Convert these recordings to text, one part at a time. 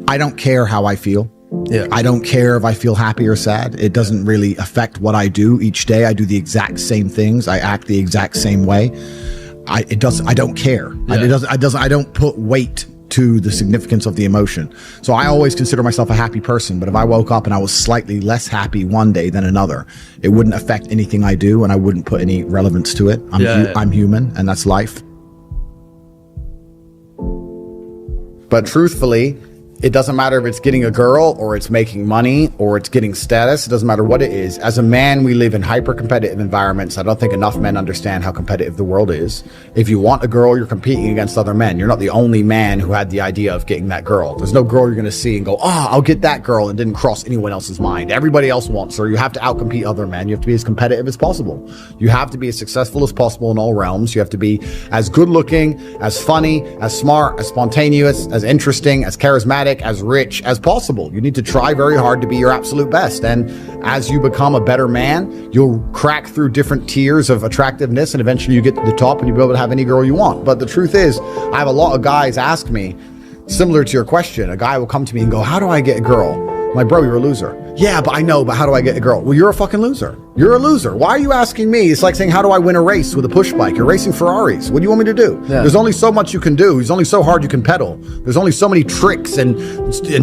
I don't care how I feel. Yeah. I don't care if I feel happy or sad. It doesn't really affect what I do each day. I do the exact same things. I act the exact same way. I don't care. Yeah. I don't put weight to the significance of the emotion. So I always consider myself a happy person, but if I woke up and I was slightly less happy one day than another, it wouldn't affect anything I do, and I wouldn't put any relevance to it. I'm human, and that's life. But truthfully, it doesn't matter if it's getting a girl or it's making money or it's getting status. It doesn't matter what it is. As a man, we live in hyper-competitive environments. I don't think enough men understand how competitive the world is. If you want a girl, you're competing against other men. You're not the only man who had the idea of getting that girl. There's no girl you're going to see and go, I'll get that girl, and didn't cross anyone else's mind. Everybody else wants her. You have to outcompete other men. You have to be as competitive as possible. You have to be as successful as possible in all realms. You have to be as good-looking, as funny, as smart, as spontaneous, as interesting, as charismatic, as rich as possible. You need to try very hard to be your absolute best. And as you become a better man, you'll crack through different tiers of attractiveness, and eventually you get to the top and you'll be able to have any girl you want. But the truth is, I have a lot of guys ask me, similar to your question, a guy will come to me and go, how do I get a girl? I'm like, bro, you're a loser. Yeah, but I know, but how do I get a girl? Well, you're a fucking loser. You're a loser. Why are you asking me? It's like saying, how do I win a race with a push bike? You're racing Ferraris. What do you want me to do? Yeah. There's only so much you can do. There's only so hard you can pedal. There's only so many tricks and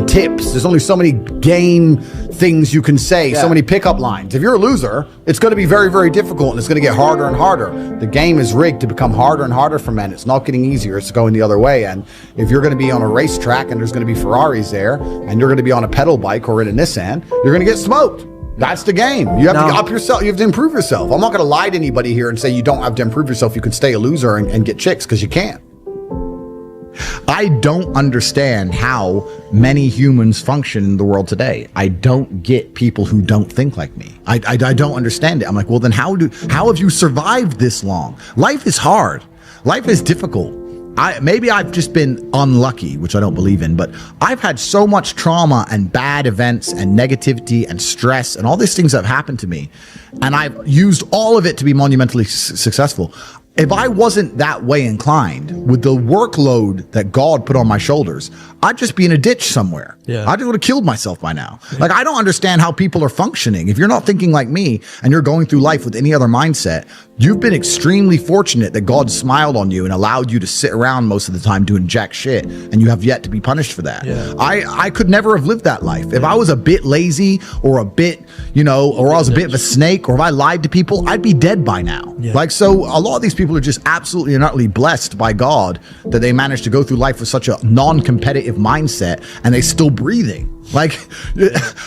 tips. There's only so many game things you can say, so many pickup lines. If you're a loser, it's going to be very, very difficult, and it's going to get harder and harder. The game is rigged to become harder and harder for men. It's not getting easier. It's going the other way. And if you're going to be on a racetrack and there's going to be Ferraris there, and you're going to be on a pedal bike or in a Nissan, you're going to get smoked. That's the game. You have to up yourself. You have to improve yourself. I'm not going to lie to anybody here and say you don't have to improve yourself. You can stay a loser and get chicks, because you can't. I don't understand how many humans function in the world today. I don't get people who don't think like me. I don't understand it. I'm like, well, then how have you survived this long? Life is hard. Life is difficult. Maybe I've just been unlucky, which I don't believe in, but I've had so much trauma and bad events and negativity and stress and all these things that have happened to me, and I've used all of it to be monumentally successful. If I wasn't that way inclined with the workload that God put on my shoulders, I'd just be in a ditch somewhere. Yeah. I just would have killed myself by now. Like, I don't understand how people are functioning. If you're not thinking like me and you're going through life with any other mindset, you've been extremely fortunate that God smiled on you and allowed you to sit around most of the time doing jack shit, and you have yet to be punished for that. Yeah. I could never have lived that life. If I was a bit lazy or a bit, or I was a bit of a snake, or if I lied to people, I'd be dead by now. Yeah. Like, so a lot of these people are just absolutely and utterly blessed by God that they managed to go through life with such a non-competitive mindset, and they still breathing. Like,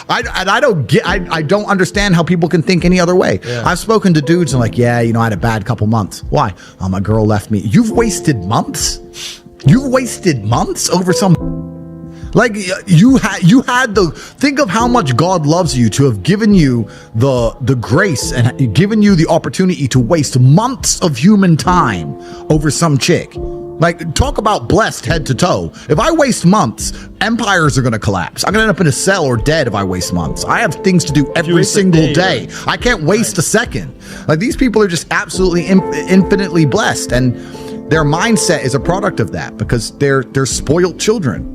I don't understand how people can think any other way. Yeah. I've spoken to dudes and like, I had a bad couple months. Why? Oh, my girl left me. You've wasted months? You've wasted months over some... Like, you had think of how much God loves you to have given you the grace and given you the opportunity to waste months of human time over some chick. Like, talk about blessed head to toe. If I waste months, empires are going to collapse. I'm going to end up in a cell or dead if I waste months. I have things to do every single day. I can't waste a second. Like, these people are just absolutely infinitely blessed, and their mindset is a product of that, because they're spoiled children.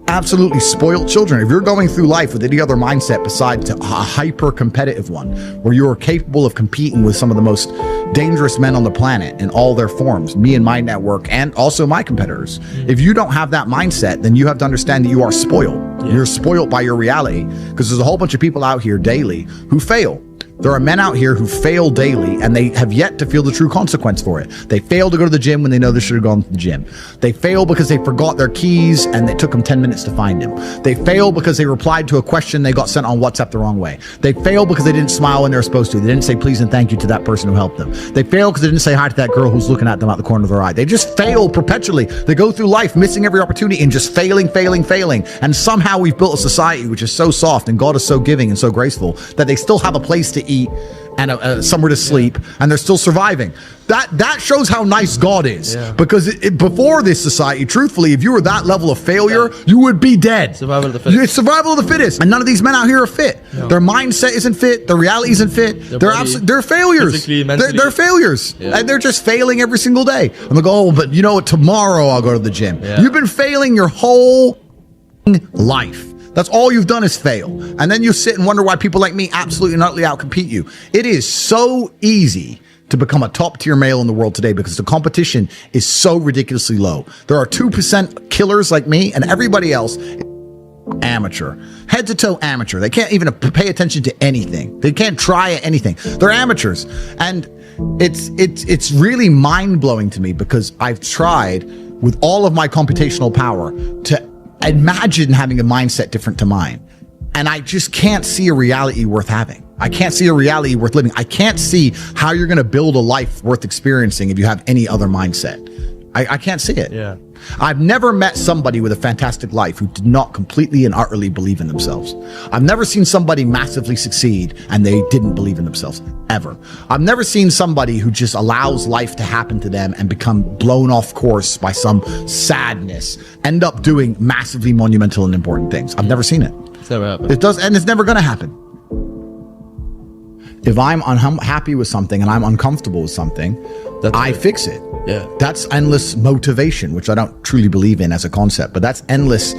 Absolutely spoiled children. If you're going through life with any other mindset besides a hyper-competitive one, where you are capable of competing with some of the most dangerous men on the planet in all their forms, me and my network, and also my competitors. If you don't have that mindset, then you have to understand that you are spoiled. Yeah. You're spoiled by your reality, because there's a whole bunch of people out here daily who fail. There are men out here who fail daily, and they have yet to feel the true consequence for it. They fail to go to the gym when they know they should have gone to the gym. They fail because they forgot their keys and it took them 10 minutes to find them. They fail because they replied to a question they got sent on WhatsApp the wrong way. They fail because they didn't smile when they were supposed to. They didn't say please and thank you to that person who helped them. They fail because they didn't say hi to that girl who's looking at them out the corner of their eye. They just fail perpetually. They go through life missing every opportunity and just failing. And somehow we've built a society which is so soft, and God is so giving and so graceful, that they still have a place to eat and somewhere to sleep, and they're still surviving. That shows how nice God is. Yeah. Because before this society, truthfully, if you were that level of failure, you would be dead. Survival of the fittest. It's survival of the fittest. And none of these men out here are fit. No. Their mindset isn't fit. Their reality isn't fit. They're failures. They're failures. Yeah. And they're just failing every single day. I'm like, but tomorrow I'll go to the gym. Yeah. You've been failing your whole life. That's all you've done is fail. And then you sit and wonder why people like me absolutely and utterly outcompete you. It is so easy to become a top tier male in the world today because the competition is so ridiculously low. There are 2% killers like me, and everybody else is amateur, head to toe amateur. They can't even pay attention to anything. They can't try anything. They're amateurs. And it's really mind blowing to me because I've tried with all of my computational power to imagine having a mindset different to mine. And I just can't see a reality worth having. I can't see a reality worth living. I can't see how you're going to build a life worth experiencing if you have any other mindset. I can't see it. Yeah. I've never met somebody with a fantastic life who did not completely and utterly believe in themselves. I've never seen somebody massively succeed and they didn't believe in themselves, ever. I've never seen somebody who just allows life to happen to them and become blown off course by some sadness, end up doing massively monumental and important things. I've never seen it. It's never happened. It does, and it's never going to happen. If I'm unhappy with something and I'm uncomfortable with something, I fix it. Yeah. That's endless motivation, which I don't truly believe in as a concept, but that's endless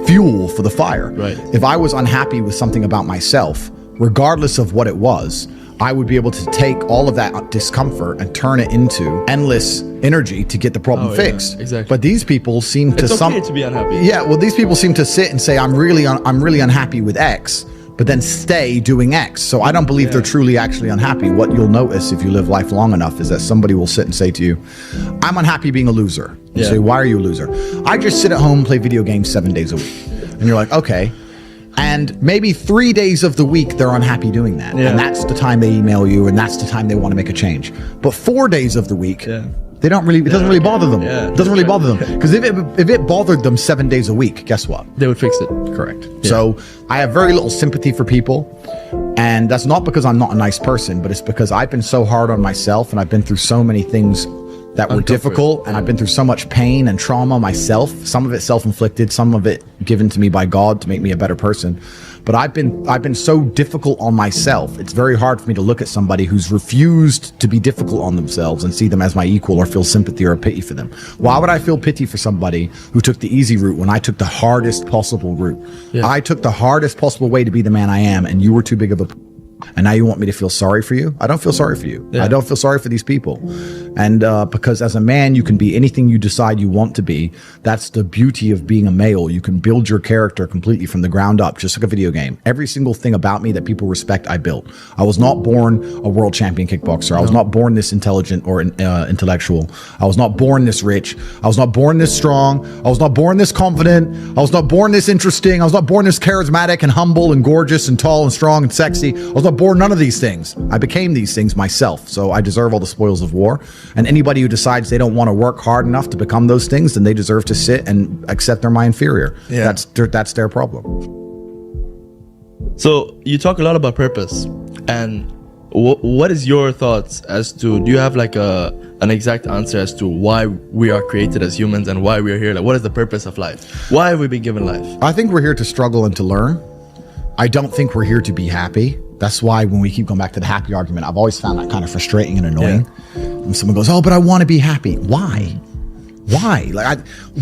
fuel for the fire. Right. If I was unhappy with something about myself, regardless of what it was, I would be able to take all of that discomfort and turn it into endless energy to get the problem fixed. Exactly. But these people seem to it's okay to be unhappy. Yeah, well, these people seem to sit and say, I'm really unhappy with X, but then stay doing X. So I don't believe they're truly actually unhappy. What you'll notice if you live life long enough is that somebody will sit and say to you, I'm unhappy being a loser. You say, why are you a loser? I just sit at home and play video games 7 days a week. And you're like, okay. And maybe 3 days of the week, they're unhappy doing that. And that's the time they email you, and that's the time they want to make a change. But 4 days of the week, they don't really, it doesn't really bother them. It doesn't really bother them. Because if it bothered them 7 days a week, guess what? They would fix it. Correct. So I have very little sympathy for people. And that's not because I'm not a nice person, but it's because I've been so hard on myself and I've been through so many things that were difficult, and I've been through so much pain and trauma myself, some of it self-inflicted, some of it given to me by God to make me a better person. But I've been so difficult on myself. It's very hard for me to look at somebody who's refused to be difficult on themselves and see them as my equal or feel sympathy or pity for them. Why would I feel pity for somebody who took the easy route when I took the hardest possible route? I took the hardest possible way to be the man I am, and you were too big of a... And now you want me to feel sorry for you? I don't feel sorry for you. I don't feel sorry for these people. And because as a man, you can be anything you decide you want to be. That's the beauty of being a male. You can build your character completely from the ground up, just like a video game. Every single thing about me that people respect, I built. I was not born a world champion kickboxer. I was not born this intelligent or intellectual. I was not born this rich. I was not born this strong. I was not born this confident. I was not born this interesting. I was not born this charismatic and humble and gorgeous and tall and strong and sexy. I was not born none of these things. I became these things myself. So I deserve all the spoils of war. And anybody who decides they don't want to work hard enough to become those things, then they deserve to sit and accept they're my inferior. That's their problem. So you talk a lot about purpose, and what is your thoughts as to, do you have like an exact answer as to why we are created as humans and why we are here? Like, what is the purpose of life? Why have we been given life? I think we're here to struggle and to learn. I don't think we're here to be happy. That's why when we keep going back to the happy argument, I've always found that kind of frustrating and annoying. When someone goes, oh, but I want to be happy. Why? Why?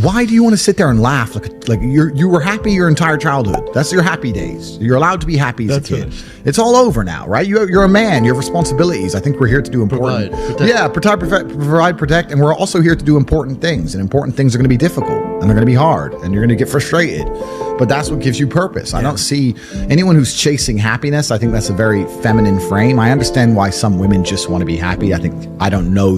Why do you want to sit there and laugh? Like you were happy your entire childhood. That's your happy days. You're allowed to be happy as a kid. Finished. It's all over now, right? You're a man. You have responsibilities. I think we're here to do important. Provide, protect, and we're also here to do important things. And important things are going to be difficult, and they're going to be hard, and you're going to get frustrated. But that's what gives you purpose. I don't see anyone who's chasing happiness. I think that's a very feminine frame. I understand why some women just want to be happy. I don't know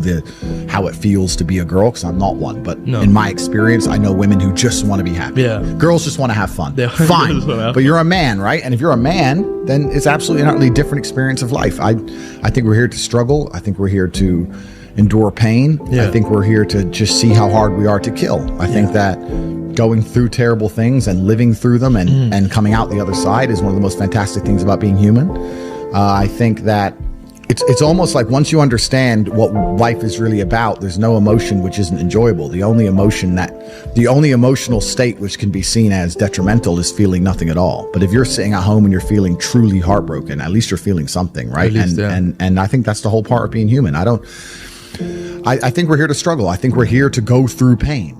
how it feels to be a girl, because I'm not one. But in my experience, I know women who just want to be happy. Girls just want to have fun. Fine. But you're a man, right? And if you're a man, then it's absolutely not really different experience of life. I think we're here to struggle. I think we're here to endure pain. I think we're here to just see how hard we are to kill. I think that going through terrible things and living through them and coming out the other side is one of the most fantastic things about being human. I think that it's almost like once you understand what life is really about, there's no emotion which isn't enjoyable. The only emotional state which can be seen as detrimental is feeling nothing at all. But if you're sitting at home and you're feeling truly heartbroken, at least you're feeling something, right? And I think that's the whole part of being human. I think we're here to struggle. I think we're here to go through pain.